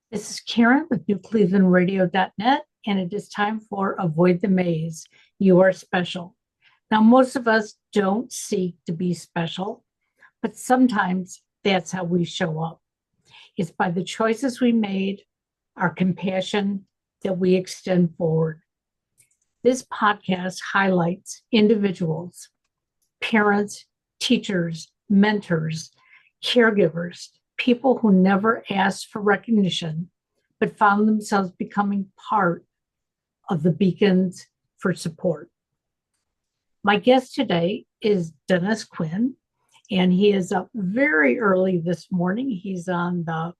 This is Karen with newclevelandradio.net, and it is time for Avoid the Maze. You are special. Now, most of us don't seek to be special, but sometimes that's how we show up. It's by the choices we made, our compassion that we extend forward. This podcast highlights individuals, parents, teachers, mentors, caregivers, people who never asked for recognition, but found themselves becoming part of the beacons for support. My guest today is Dennis Quinn, and he is up very early this morning. He's on the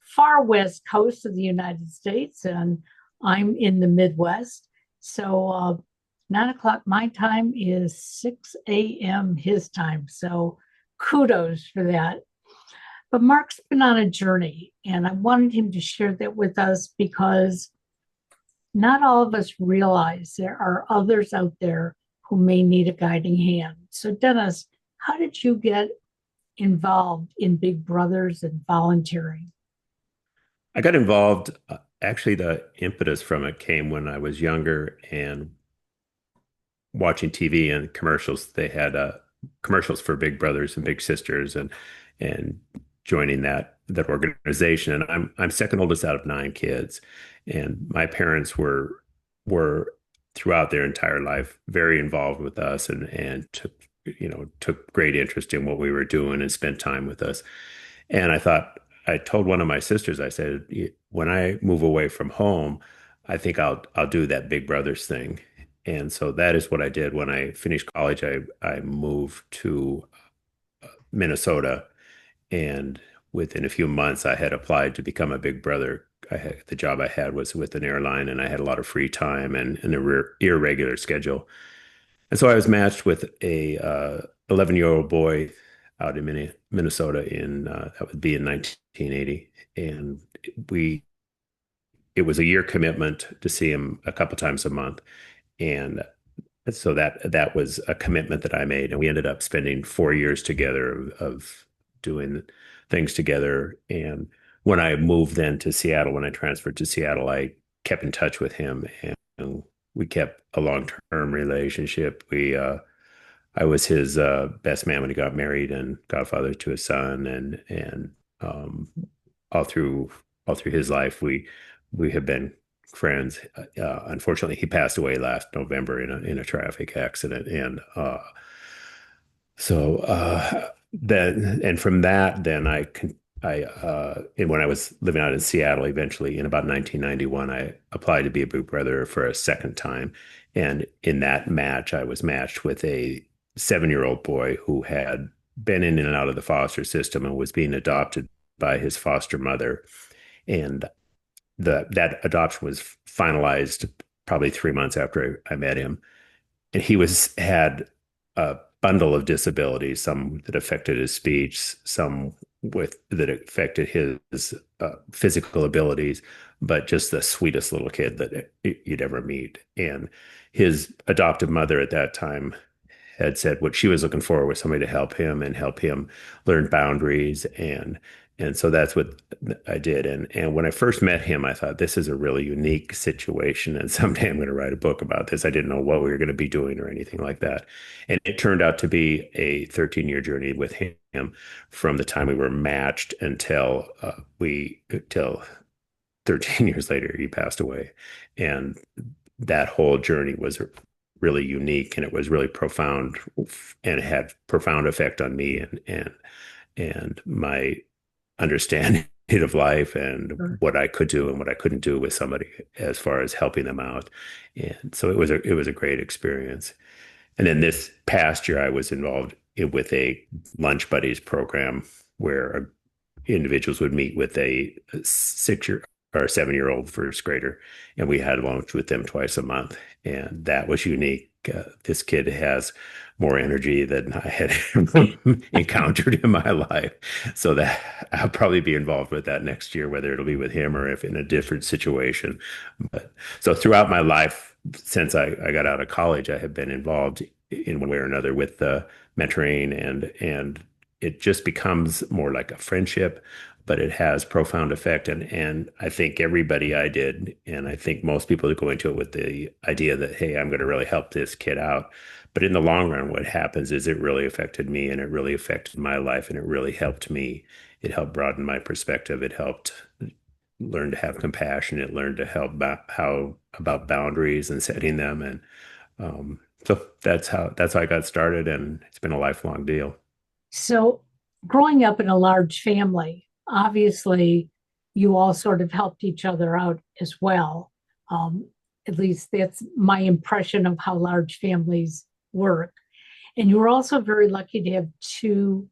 far west coast of the United States, and I'm in the Midwest. So 9 o'clock my time is 6 a.m. his time. So kudos for that. But Mark's been on a journey, and I wanted him to share that with us because not all of us realize there are others out there who may need a guiding hand. So, Dennis, how did you get involved in Big Brothers and volunteering? I got involved. Actually, the impetus from it came when I was younger and watching TV and commercials. They had commercials for Big Brothers and Big Sisters, and joining that organization. And I'm second oldest out of nine kids, and my parents were throughout their entire life very involved with us and took great interest in what we were doing and spent time with us. And I told one of my sisters, I said, when I move away from home, I think I'll do that Big Brothers thing. And so that is what I did. When I finished college, I moved to Minnesota, and within a few months, I had applied to become a Big Brother. The job I had was with an airline, and I had a lot of free time and an irregular schedule. And so I was matched with a 11-year-old boy out in Minnesota that would be in 1980, and we it was a year commitment to see him a couple times a month, and so that was a commitment that I made, and we ended up spending 4 years together of doing things together. And when I moved then to Seattle, when I transferred to Seattle, I kept in touch with him, and we kept a long-term relationship. I was his best man when he got married and godfather to his son, and all through his life, we have been friends. Unfortunately, he passed away last November in a traffic accident, and so then and from that, then and when I was living out in Seattle, eventually in about 1991, I applied to be a Big Brother for a second time, and in that match, I was matched with a 7-year-old boy who had been in and out of the foster system and was being adopted by his foster mother, and that adoption was finalized probably 3 months after I met him. And he had a bundle of disabilities, some that affected his speech, some that affected his physical abilities, but just the sweetest little kid that you'd ever meet. And his adoptive mother at that time had said what she was looking for was somebody to help him and help him learn boundaries, and so that's what I did. And when I first met him, I thought this is a really unique situation, and someday I'm going to write a book about this. I didn't know what we were going to be doing or anything like that. And it turned out to be a 13-year journey with him from the time we were matched until 13 years later he passed away. And that whole journey was really unique, and it was really profound, and it had profound effect on me and my understanding of life and Sure. what I could do and what I couldn't do with somebody as far as helping them out. And so it was a great experience. And then this past year, I was involved with a lunch buddies program where individuals would meet with a 6-year or 7-year-old first grader, and we had lunch with them twice a month, and that was unique. This kid has more energy than I had encountered in my life, so that I'll probably be involved with that next year, whether it'll be with him or if in a different situation. But so throughout my life, since I got out of college, I have been involved in one way or another with mentoring and it just becomes more like a friendship, but it has profound effect. And I think everybody I did, and I think most people go into it with the idea that, hey, I'm going to really help this kid out. But in the long run, what happens is it really affected me and it really affected my life and it really helped me. It helped broaden my perspective. It helped learn to have compassion. It learned to help how about boundaries and setting them. And so that's how I got started, and it's been a lifelong deal. So, growing up in a large family, obviously, you all sort of helped each other out as well. Um, at least that's my impression of how large families work. And you were also very lucky to have two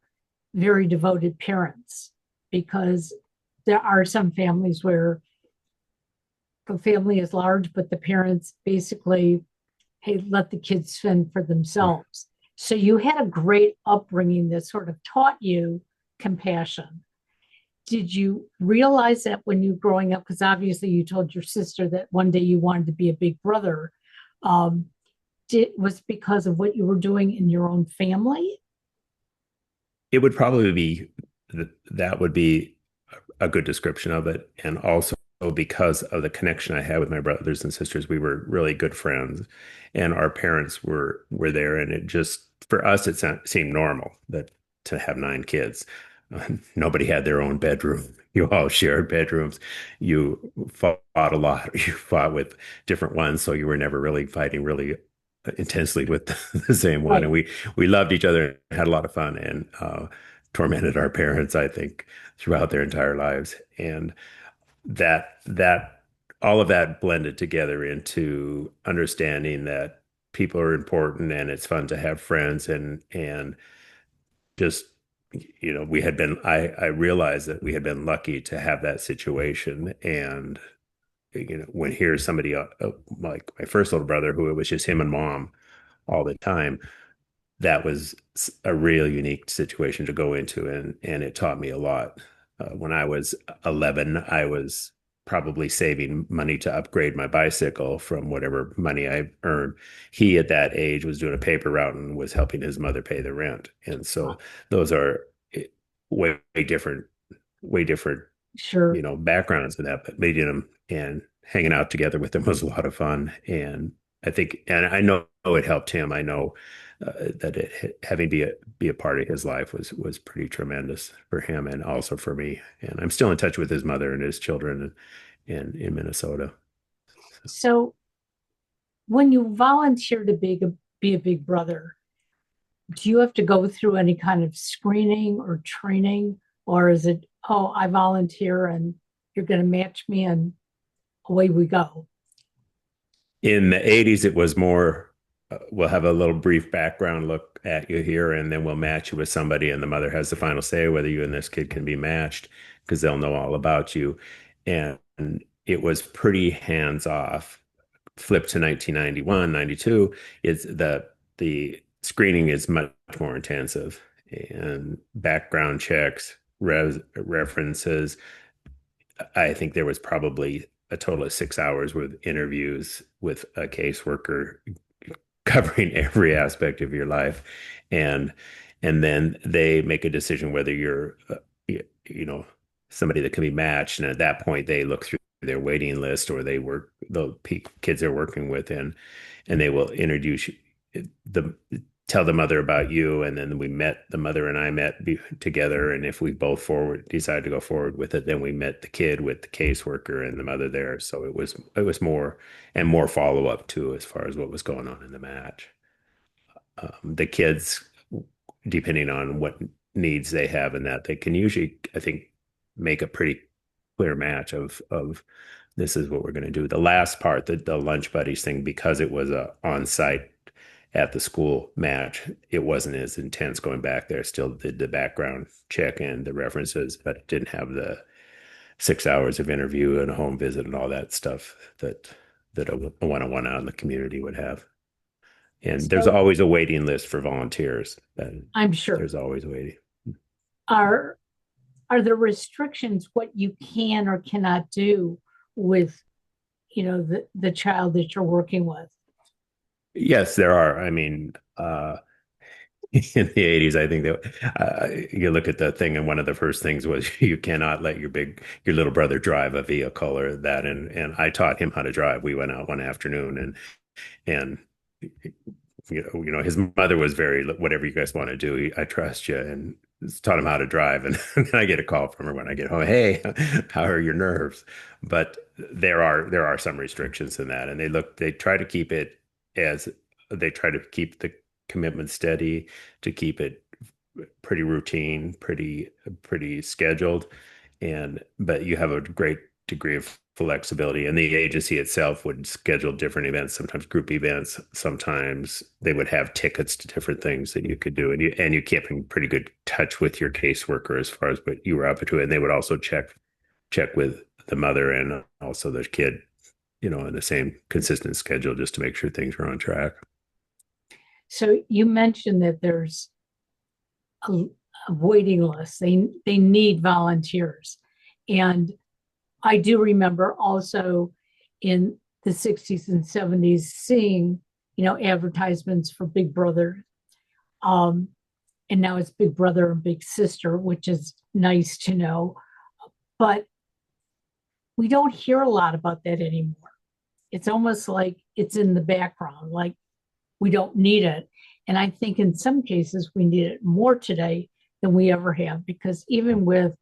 very devoted parents because there are some families where the family is large, but the parents basically, hey, let the kids fend for themselves. So you had a great upbringing that sort of taught you compassion. Did you realize that when you were growing up? Because obviously you told your sister that one day you wanted to be a big brother. Um, was it because of what you were doing in your own family? It would probably be that would be a good description of it. And also because of the connection I had with my brothers and sisters, we were really good friends, and our parents were there. And it just for us, seemed normal that to have 9 kids. Nobody had their own bedroom. You all shared bedrooms. You fought a lot. You fought with different ones, so you were never really fighting really intensely with the same one. And Right. we loved each other and had a lot of fun and tormented our parents, I think, throughout their entire lives. And that all of that blended together into understanding that people are important and it's fun to have friends and just we had been I realized that we had been lucky to have that situation. And when here's somebody like my first little brother, who it was just him and mom all the time, that was a real unique situation to go into, and it taught me a lot. When I was 11, I was probably saving money to upgrade my bicycle from whatever money I earned. He at that age was doing a paper route and was helping his mother pay the rent. And so those are way different, way different, Sure. backgrounds in that, but meeting them and hanging out together with them was a lot of fun. And I think, and I know it helped him. I know that having be a part of his life was pretty tremendous for him and also for me. And I'm still in touch with his mother and his children and in Minnesota. So when you volunteer to be a big brother, do you have to go through any kind of screening or training? Or is it, oh, I volunteer and you're going to match me and away we go? In the 80s, it was more, we'll have a little brief background look at you here, and then we'll match you with somebody, and the mother has the final say whether you and this kid can be matched because they'll know all about you. And it was pretty hands off. Flip to 1991, 92, it's the screening is much more intensive, and background checks, references. I think there was probably a total of 6 hours with interviews with a caseworker covering every aspect of your life, and and then they make a decision whether you're you know somebody that can be matched. And at that point, they look through their waiting list, or they work the kids they're working with, and they will introduce the tell the mother about you. And then the mother and I met together. And if we both decided to go forward with it, then we met the kid with the caseworker and the mother there. So it was more and more follow up too, as far as what was going on in the match. The kids, depending on what needs they have, and that they can usually, I think, make a pretty clear match of this is what we're going to do. The last part, the lunch buddies thing, because it was a on site at the school match, it wasn't as intense going back there. Still did the background check and the references, but it didn't have the 6 hours of interview and a home visit and all that stuff that a one-on-one out in the community would have. And there's So always a waiting list for volunteers. And I'm sure. there's always waiting. Are are there restrictions what you can or cannot do with, the child that you're working with? Yes, there are. I mean, in the 80s. I think that you look at the thing, and one of the first things was you cannot let your little brother drive a vehicle or that. And I taught him how to drive. We went out one afternoon, and you know, his mother was very, whatever you guys want to do, I trust you, and taught him how to drive. And then I get a call from her when I get home. Hey, how are your nerves? But there are some restrictions in that, and they try to keep it as they try to keep the commitment steady, to keep it pretty routine, pretty scheduled, and but you have a great degree of flexibility. And the agency itself would schedule different events, sometimes group events, sometimes they would have tickets to different things that you could do. And you keep in pretty good touch with your caseworker as far as what you were up to. And they would also check with the mother and also the kid, in the same consistent schedule, just to make sure things are on track. So you mentioned that there's a waiting list. They need volunteers. And I do remember also in the 60s and 70s seeing, advertisements for Big Brother. And now it's Big Brother and Big Sister, which is nice to know. But we don't hear a lot about that anymore. It's almost like it's in the background, like we don't need it. And I think in some cases we need it more today than we ever have, because even with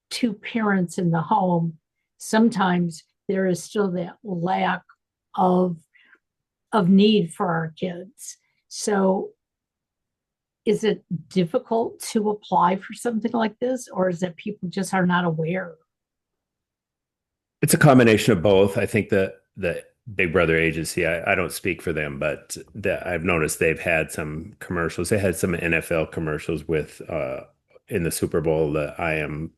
two parents in the home, sometimes there is still that lack of need for our kids. So is it difficult to apply for something like this, or is it people just are not aware? It's a combination of both. I think the Big Brother agency, I don't speak for them, but I've noticed they've had some commercials. They had some NFL commercials with in the Super Bowl, the I am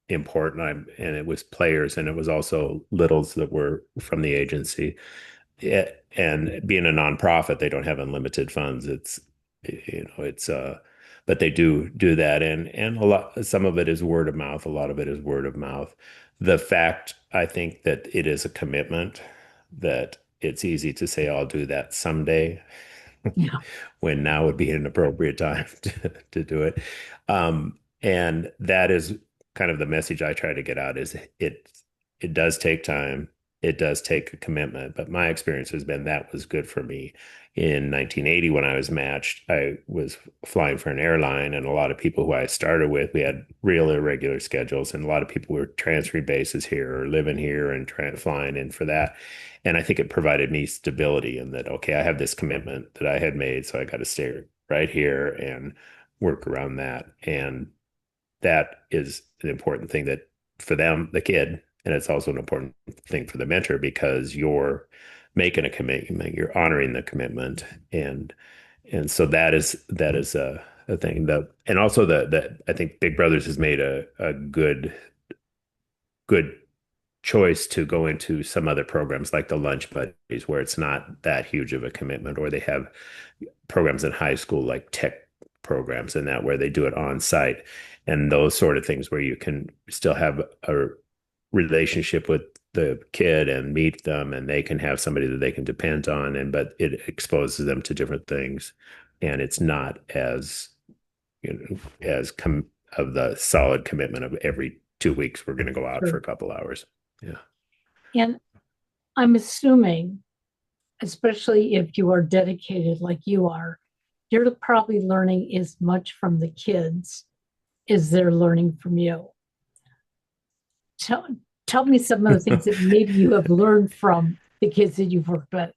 important, and it was players, and it was also littles that were from the agency. Yeah, and being a nonprofit, they don't have unlimited funds. But they do that, and some of it is word of mouth. A lot of it is word of mouth. The fact, I think, that it is a commitment, that it's easy to say, I'll do that someday, Yeah. when now would be an appropriate time to do it. And that is kind of the message I try to get out, is it does take time. It does take a commitment, but my experience has been that was good for me. In 1980, when I was matched, I was flying for an airline, and a lot of people who I started with, we had real irregular schedules, and a lot of people were transferring bases here or living here and flying in for that. And I think it provided me stability in that, okay, I have this commitment that I had made, so I got to stay right here and work around that. And that is an important thing, that for them, the kid, and it's also an important thing for the mentor, because you're making a commitment, you're honoring the commitment, and so that is a thing. And also the I think Big Brothers has made a good choice to go into some other programs like the lunch buddies, where it's not that huge of a commitment, or they have programs in high school like tech programs and that, where they do it on site, and those sort of things, where you can still have a relationship with the kid and meet them, and they can have somebody that they can depend on, and but it exposes them to different things, and it's not as of the solid commitment of every 2 weeks we're going to go out for Sure. a couple hours. Yeah. And I'm assuming, especially if you are dedicated like you are, you're probably learning as much from the kids as they're learning from you. Tell, tell me some of the things that maybe you have learned from the kids that you've worked with.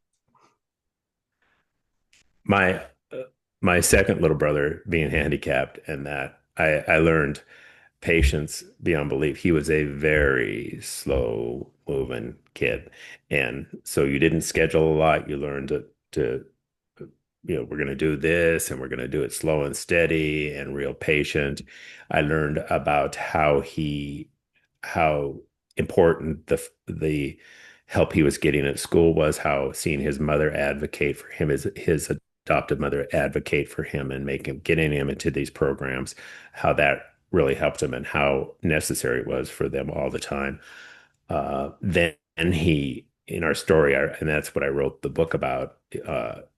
my my second little brother being handicapped, and that I learned patience beyond belief. He was a very slow moving kid, and so you didn't schedule a lot. You learned to we're going to do this, and we're going to do it slow and steady and real patient. I learned about how important the help he was getting at school was, how seeing his mother advocate for him, his adopted mother advocate for him and getting him into these programs, how that really helped him, and how necessary it was for them all the time. Then he, in our story, and that's what I wrote the book about.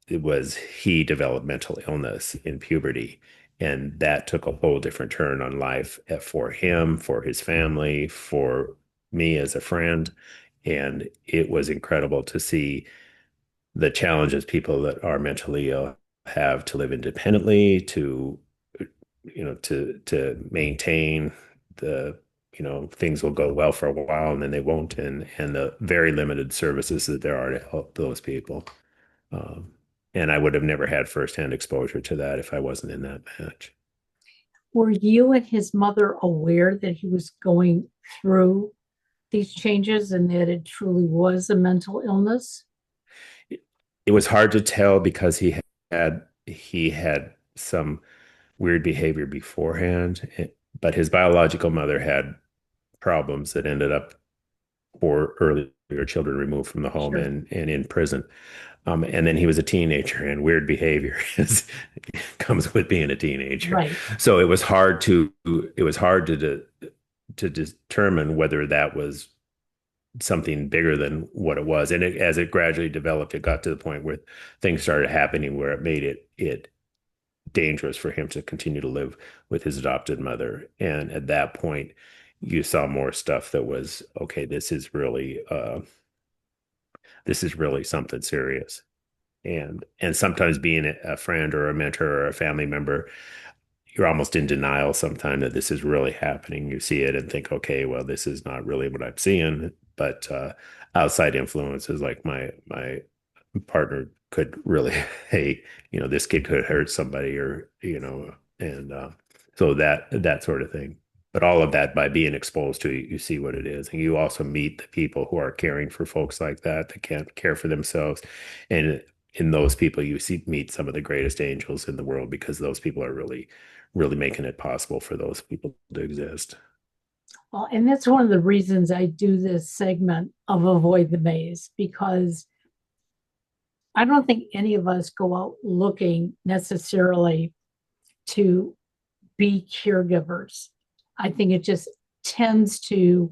it was he developed mental illness in puberty, and that took a whole different turn on life for him, for his family, for me as a friend. And it was incredible to see the challenges people that are mentally ill have to live independently, to to maintain the things will go well for a while and then they won't, and the very limited services that there are to help those people. um, and I would have never had firsthand exposure to that if I wasn't in that match. Were you and his mother aware that he was going through these changes and that it truly was a mental illness? It was hard to tell because he had some weird behavior beforehand, but his biological mother had problems that ended up for earlier children removed from the home Sure. and in prison. And then he was a teenager, and weird behavior comes with being a teenager. Right. So it was hard to determine whether that was something bigger than what it was. And as it gradually developed, it got to the point where things started happening where it made it dangerous for him to continue to live with his adopted mother. And at that point, you saw more stuff that was, okay, this is really something serious. And sometimes being a friend or a mentor or a family member, you're almost in denial sometimes that this is really happening. You see it and think, okay, well, this is not really what I'm seeing. But outside influences like my partner could really, hey, this kid could hurt somebody, or and so that sort of thing. But all of that, by being exposed to it, you see what it is, and you also meet the people who are caring for folks like that can't care for themselves. And in those people, meet some of the greatest angels in the world, because those people are really, really making it possible for those people to exist. Well, and that's one of the reasons I do this segment of Avoid the Maze, because I don't think any of us go out looking necessarily to be caregivers. I think it just tends to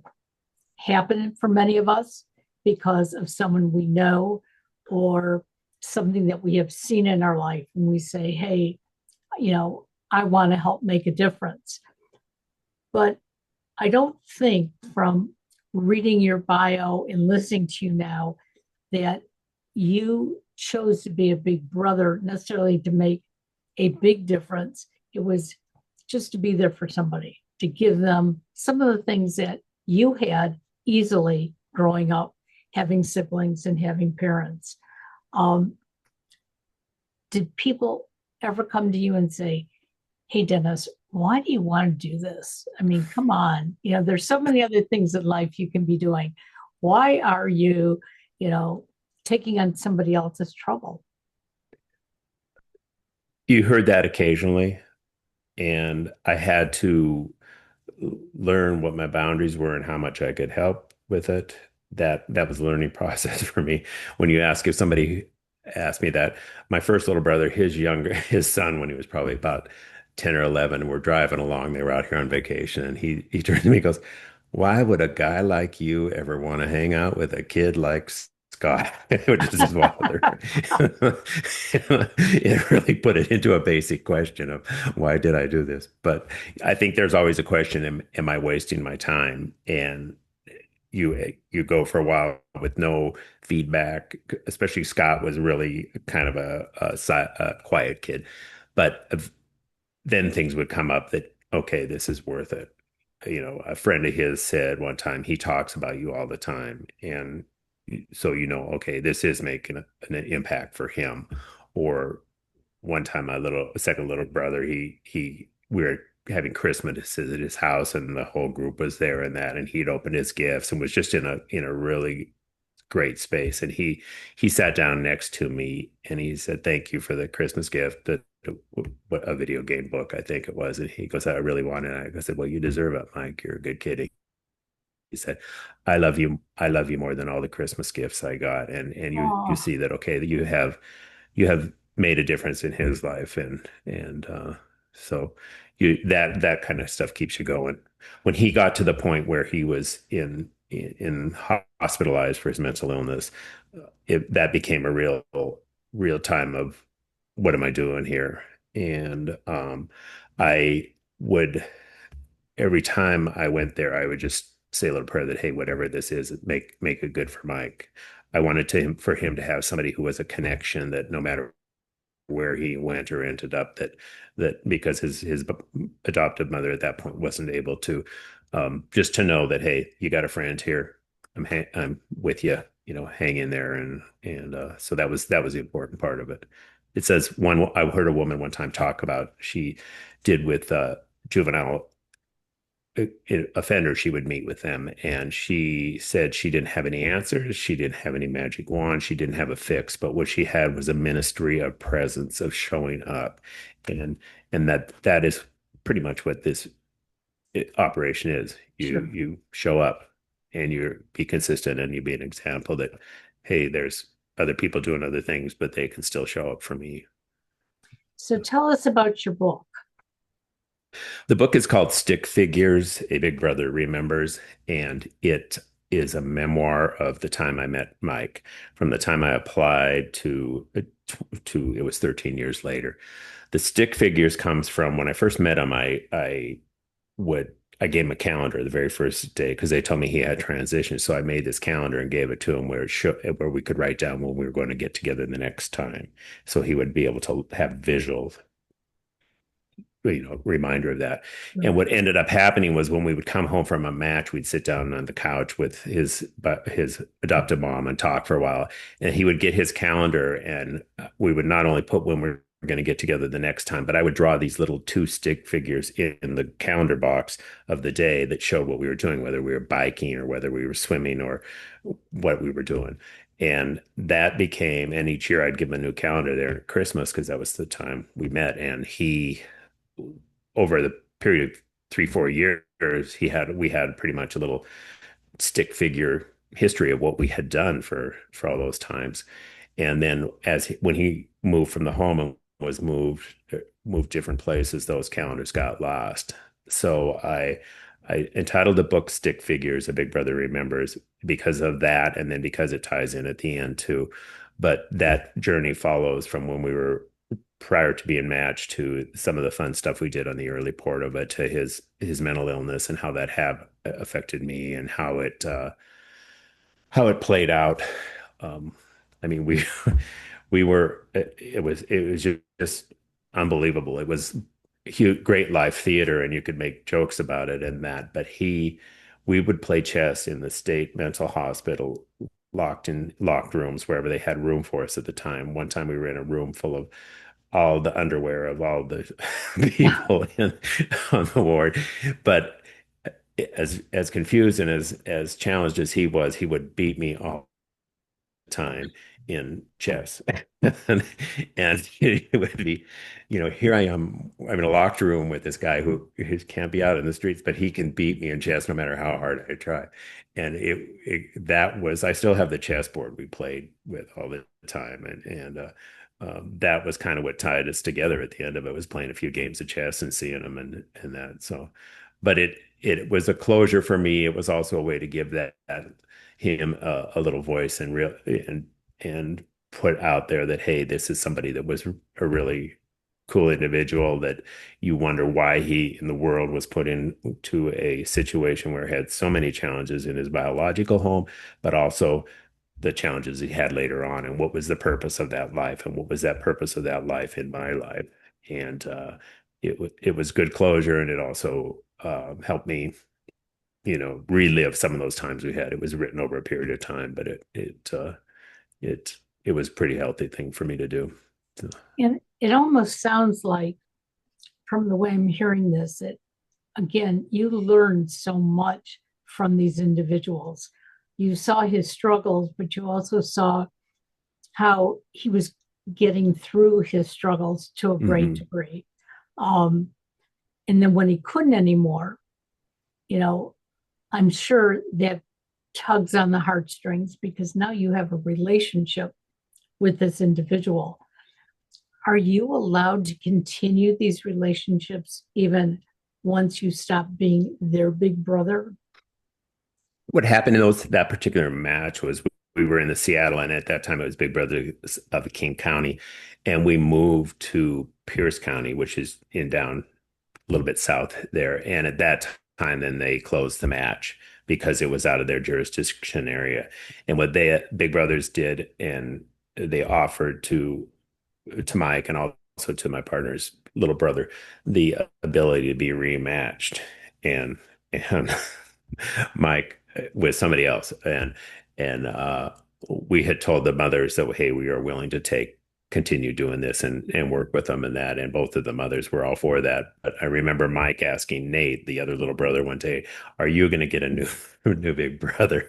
happen for many of us because of someone we know or something that we have seen in our life. And we say, hey, I want to help make a difference. But I don't think from reading your bio and listening to you now that you chose to be a big brother necessarily to make a big difference. It was just to be there for somebody, to give them some of the things that you had easily growing up, having siblings and having parents. Um, did people ever come to you and say, hey, Dennis, why do you want to do this? I mean, come on. There's so many other things in life you can be doing. Why are you, taking on somebody else's trouble? You heard that occasionally, and I had to learn what my boundaries were and how much I could help with it. That was a learning process for me. When you ask if somebody asked me that, my first little brother, his son, when he was probably about 10 or 11, we're driving along. They were out here on vacation, and he turned to me and goes, "Why would a guy like you ever want to hang out with a kid like Scott?" Which is his father. It really put it into a basic question of why did I do this? But I think there's always a question: am I wasting my time? And you go for a while with no feedback. Especially Scott was really kind of a quiet kid, but then things would come up that, okay, this is worth it. A friend of his said one time, he talks about you all the time, and so okay, this is making an impact for him. Or one time, my second little brother, we were having Christmas at his house, and the whole group was there, and he'd opened his gifts and was just in a really great space. And he sat down next to me, and he said, "Thank you for the Christmas gift, a video game book, I think it was." And he goes, "I really wanted it." I said, "Well, you deserve it, Mike. You're a good kid." He said, "I love you. I love you more than all the Christmas gifts I got." And you Oh, see that, okay, that you have made a difference in his life. And so that kind of stuff keeps you going. When he got to the point where he was in hospitalized for his mental illness, that became a real real time of what am I doing here? And I would every time I went there, I would just say a little prayer that, hey, whatever this is, make it good for Mike. I wanted for him to have somebody who was a connection that no matter where he went or ended up, that because his adoptive mother at that point wasn't able to, just to know that, hey, you got a friend here. I'm with you. Hang in there, and so that was the important part of it. It says I heard a woman one time talk about she did with juvenile offenders. She would meet with them, and she said she didn't have any answers, she didn't have any magic wand, she didn't have a fix, but what she had was a ministry of presence, of showing up. And that is pretty much what this operation is. you Sure. you show up, and you be consistent, and you be an example that, hey, there's other people doing other things, but they can still show up for me. So tell us about your book. The book is called Stick Figures, A Big Brother Remembers, and it is a memoir of the time I met Mike, from the time I applied to it was 13 years later. The stick figures comes from when I first met him. I gave him a calendar the very first day because they told me he had transitioned. So I made this calendar and gave it to him where we could write down when we were going to get together the next time. So he would be able to have visual reminder of that. And Right. what ended up happening was when we would come home from a match, we'd sit down on the couch with his adoptive mom and talk for a while, and he would get his calendar, and we would not only put when we're going to get together the next time, but I would draw these little two stick figures in the calendar box of the day that showed what we were doing, whether we were biking or whether we were swimming or what we were doing. And that became, and each year I'd give him a new calendar there at Christmas because that was the time we met. And he, over the period of 3-4 years, we had pretty much a little stick figure history of what we had done for all those times. And then when he moved from the home and was moved different places, those calendars got lost. So I entitled the book Stick Figures, A Big Brother Remembers, because of that, and then because it ties in at the end too. But that journey follows from when we were prior to being matched, to some of the fun stuff we did on the early part of it, to his mental illness and how that have affected me, and how it played out. Um, I mean, we were it was just unbelievable. It was great live theater, and you could make jokes about it and that. But we would play chess in the state mental hospital, locked rooms wherever they had room for us at the time. One time we were in a room full of all the underwear of all the people on the ward. But as confused and as challenged as he was, he would beat me all the time in chess. and it would be, here I am. I'm in a locked room with this guy who can't be out in the streets, but he can beat me in chess no matter how hard I try. And that was, I still have the chessboard we played with all the time. And that was kind of what tied us together at the end of it, was playing a few games of chess and seeing him and that. So, but it was a closure for me. It was also a way to give him a little voice, and put out there that, hey, this is somebody that was a really cool individual, that you wonder why he in the world was put into a situation where he had so many challenges in his biological home, but also the challenges he had later on, and what was the purpose of that life, and what was that purpose of that life in my life. And it was good closure, and it also helped me, relive some of those times we had. It was written over a period of time, but it was a pretty healthy thing for me to do. So, And it almost sounds like, from the way I'm hearing this, that again, you learned so much from these individuals. You saw his struggles, but you also saw how he was getting through his struggles to a great mhm. degree. Um, and then when he couldn't anymore, you know, I'm sure that tugs on the heartstrings, because now you have a relationship with this individual. Are you allowed to continue these relationships even once you stop being their big brother? What happened in that particular match was we were in the Seattle, and at that time it was Big Brother of King County, and we moved to Pierce County, which is in down a little bit south there. And at that time, then they closed the match because it was out of their jurisdiction area. And what they Big Brothers did, and they offered to Mike and also to my partner's little brother the ability to be rematched, and Mike with somebody else, and we had told the mothers that, hey, we are willing to continue doing this and work with them and that. And both of the mothers were all for that. But I remember Mike asking Nate, the other little brother, one day, "Are you going to get a new big brother?"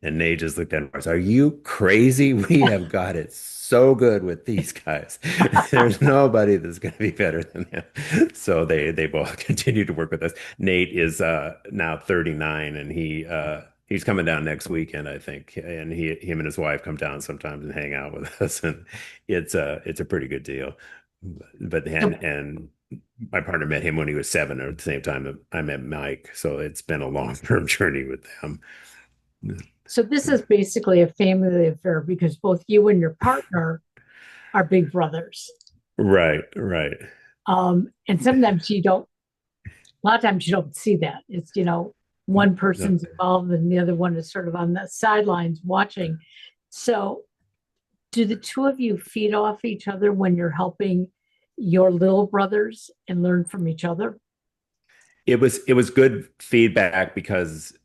And Nate just looked at him and said, "Are you crazy? We have got it so good with these guys. There's nobody that's going to be better than them." So they both continue to work with us. Nate is now 39, and he's coming down next weekend, I think, and him and his wife come down sometimes and hang out with us, and it's a pretty good deal. But So, and my partner met him when he was 7, or at the same time that I met Mike, so it's been a long-term journey with them. so this is basically a family affair because both you and your partner are big brothers. Right, right. And sometimes you don't, a lot of times you don't see that. It's, one No. person's involved and the other one is sort of on the sidelines watching. So, do the two of you feed off each other when you're helping your little brothers and learn from each other? It was good feedback because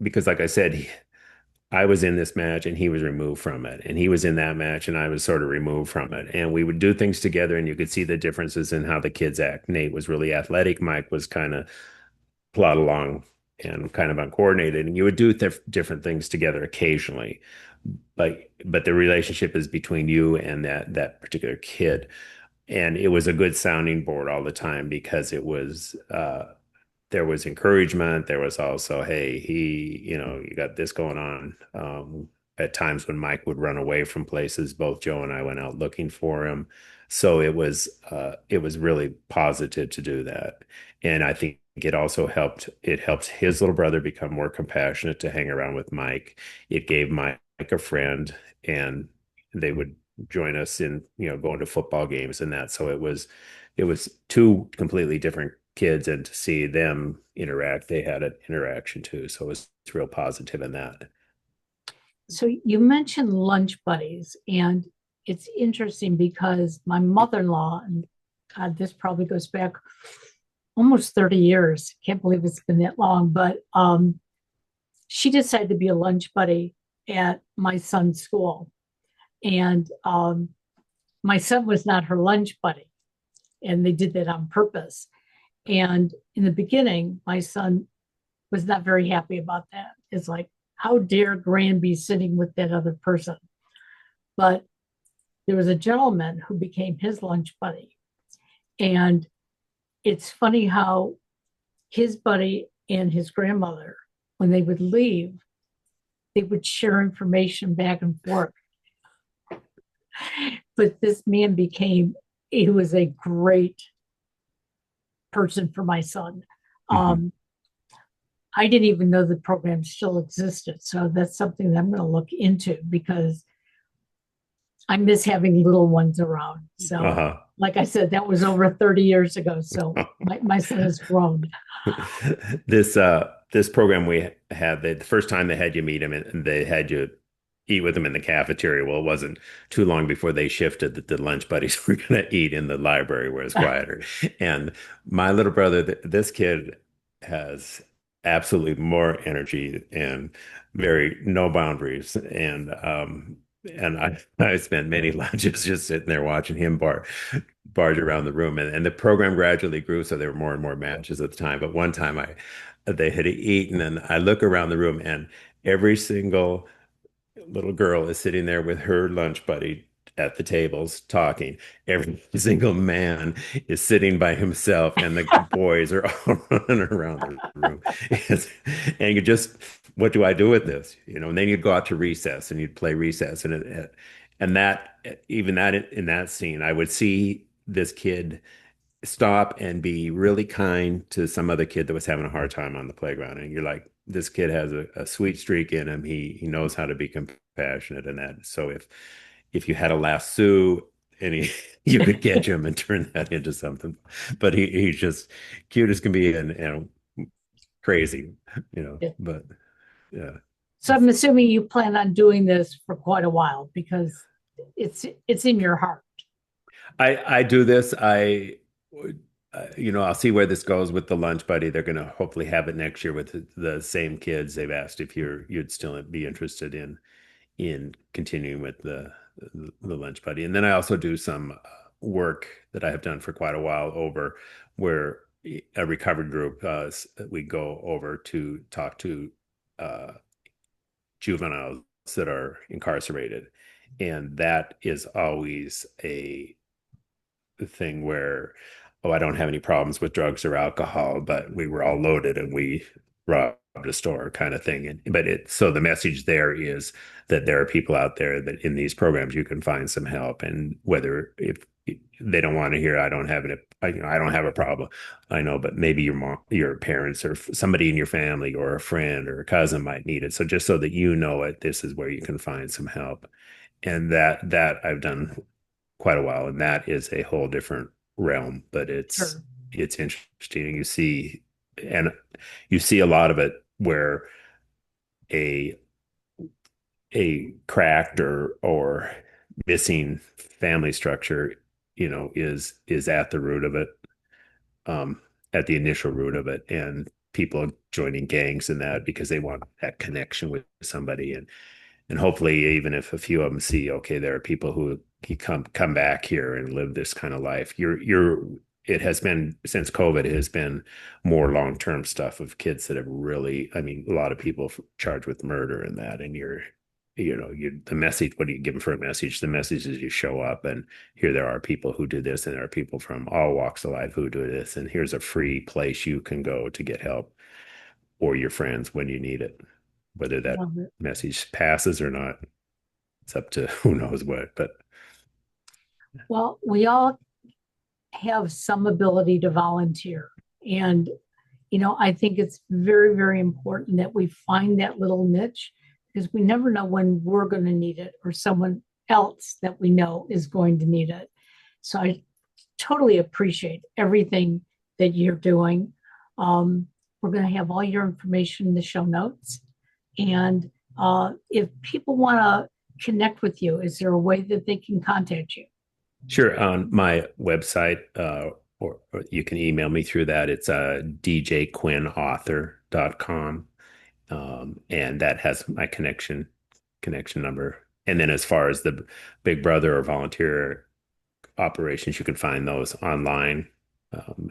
like I said, I was in this match and he was removed from it. And he was in that match and I was sort of removed from it. And we would do things together and you could see the differences in how the kids act. Nate was really athletic. Mike was kind of plod along and kind of uncoordinated. And you would do different things together occasionally. But the relationship is between you and that particular kid. And it was a good sounding board all the time because it was there was encouragement. There was also, hey, you got this going on. At times when Mike would run away from places, both Joe and I went out looking for him. So it was really positive to do that. And I think it also helped. It helped his little brother become more compassionate to hang around with Mike. It gave Mike a friend, and they would join us in, going to football games and that. So it was two completely different kids, and to see them interact, they had an interaction too. So it's real positive in that. So, you mentioned lunch buddies, and it's interesting because my mother in law, and God, this probably goes back almost 30 years. Can't believe it's been that long, but she decided to be a lunch buddy at my son's school. And my son was not her lunch buddy, and they did that on purpose. And in the beginning, my son was not very happy about that. It's like, how dare Gran be sitting with that other person? But there was a gentleman who became his lunch buddy. And it's funny how his buddy and his grandmother, when they would leave, they would share information back and forth. But this man he was a great person for my son. Mhm. Um, I didn't even know the program still existed. So that's something that I'm going to look into because I miss having little ones around. So, Uh-huh. like I said, that was over 30 years ago. So my son has grown. This program we had, the first time they had you meet him and they had you eat with them in the cafeteria. Well, it wasn't too long before they shifted that the lunch buddies were going to eat in the library where it's quieter. And my little brother, this kid has absolutely more energy and very no boundaries. And I spent many lunches just sitting there watching him barge around the room. And the program gradually grew, so there were more and more matches at the time. But one time they had eaten, and I look around the room, and every single little girl is sitting there with her lunch buddy at the tables talking. Every single man is sitting by himself, and the boys are all running around the room. And you just, what do I do with this? And then you'd go out to recess and you'd play recess, and that, even that in that scene, I would see this kid stop and be really kind to some other kid that was having a hard time on the playground. And you're like, this kid has a sweet streak in him. He knows how to be compassionate and that. So if you had a lasso and you could catch him and turn that into something. But he's just cute as can be and crazy, Yeah. but yeah. So I'm assuming you plan on doing this for quite a while because it's in your heart. I do this. I'll see where this goes with the lunch buddy. They're going to hopefully have it next year with the same kids. They've asked if you'd still be interested in continuing with the lunch buddy. And then I also do some work that I have done for quite a while over where a recovered group we go over to talk to uh, juveniles that are incarcerated, and that is always a thing where, oh, I don't have any problems with drugs or alcohol, but we were all loaded and we robbed a store kind of thing. So the message there is that there are people out there that in these programs you can find some help. And whether if they don't want to hear, I don't have it, I don't have a problem. I know, but maybe your mom, your parents, or somebody in your family, or a friend or a cousin might need it. So just so that you know it, this is where you can find some help. And that I've done quite a while, and that is a whole different realm. But Sure. it's interesting. And you see a lot of it where a cracked or missing family structure, is at the root of it, at the initial root of it, and people joining gangs and that because they want that connection with somebody, and hopefully even if a few of them see, okay, there are people who come back here and live this kind of life. It has been, since COVID, it has been more long-term stuff of kids that have really, I mean, a lot of people charged with murder and that, and the message, what do you give them for a message? The message is you show up and here there are people who do this, and there are people from all walks of life who do this, and here's a free place you can go to get help, or your friends when you need it. Whether that Love it. message passes or not, it's up to who knows what. But Well, we all have some ability to volunteer. And, I think it's very, very important that we find that little niche because we never know when we're going to need it or someone else that we know is going to need it. So I totally appreciate everything that you're doing. We're going to have all your information in the show notes. And if people want to connect with you, is there a way that they can contact you? sure, on my website, or you can email me through that. It's djquinnauthor.com. And that has my connection number. And then as far as the Big Brother or volunteer operations, you can find those online,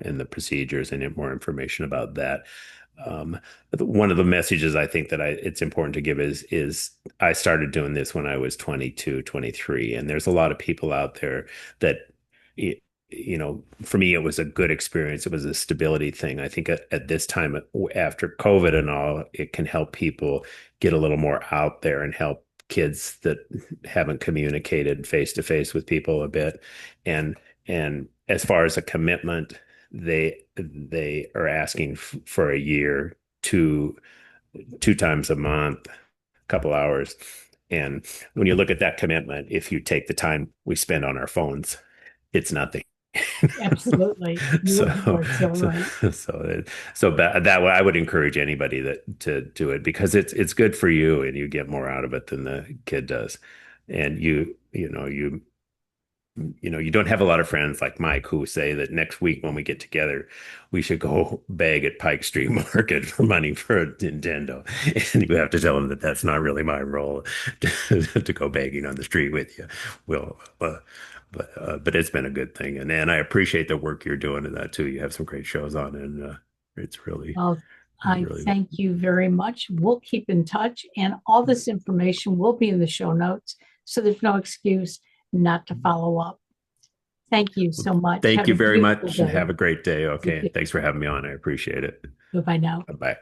and the procedures and more information about that. Um, One of the messages I think that it's important to give is I started doing this when I was 22, 23, and there's a lot of people out there that, for me, it was a good experience. It was a stability thing. I think at this time after COVID and all, it can help people get a little more out there and help kids that haven't communicated face to face with people a bit. And as far as a commitment, they are asking for a year, two times a month, a couple hours. And when you look at that commitment, if you take the time we spend on our phones, it's nothing. Absolutely. You so are so so right. that way I would encourage anybody that to do it because it's good for you and you get more out of it than the kid does. And you don't have a lot of friends like Mike who say that next week when we get together, we should go beg at Pike Street Market for money for a Nintendo. And you have to tell them that that's not really my role to go begging on the street with you. Well, but it's been a good thing. And I appreciate the work you're doing in that too. You have some great shows on, and it's Well, I really, thank you very much. We'll keep in touch, and all this information will be in the show notes. So there's no excuse not to follow up. Thank you so much. thank Have you a very beautiful much and day. have a great day. Okay. Thanks for having me on. I appreciate it. Bye bye now. Bye.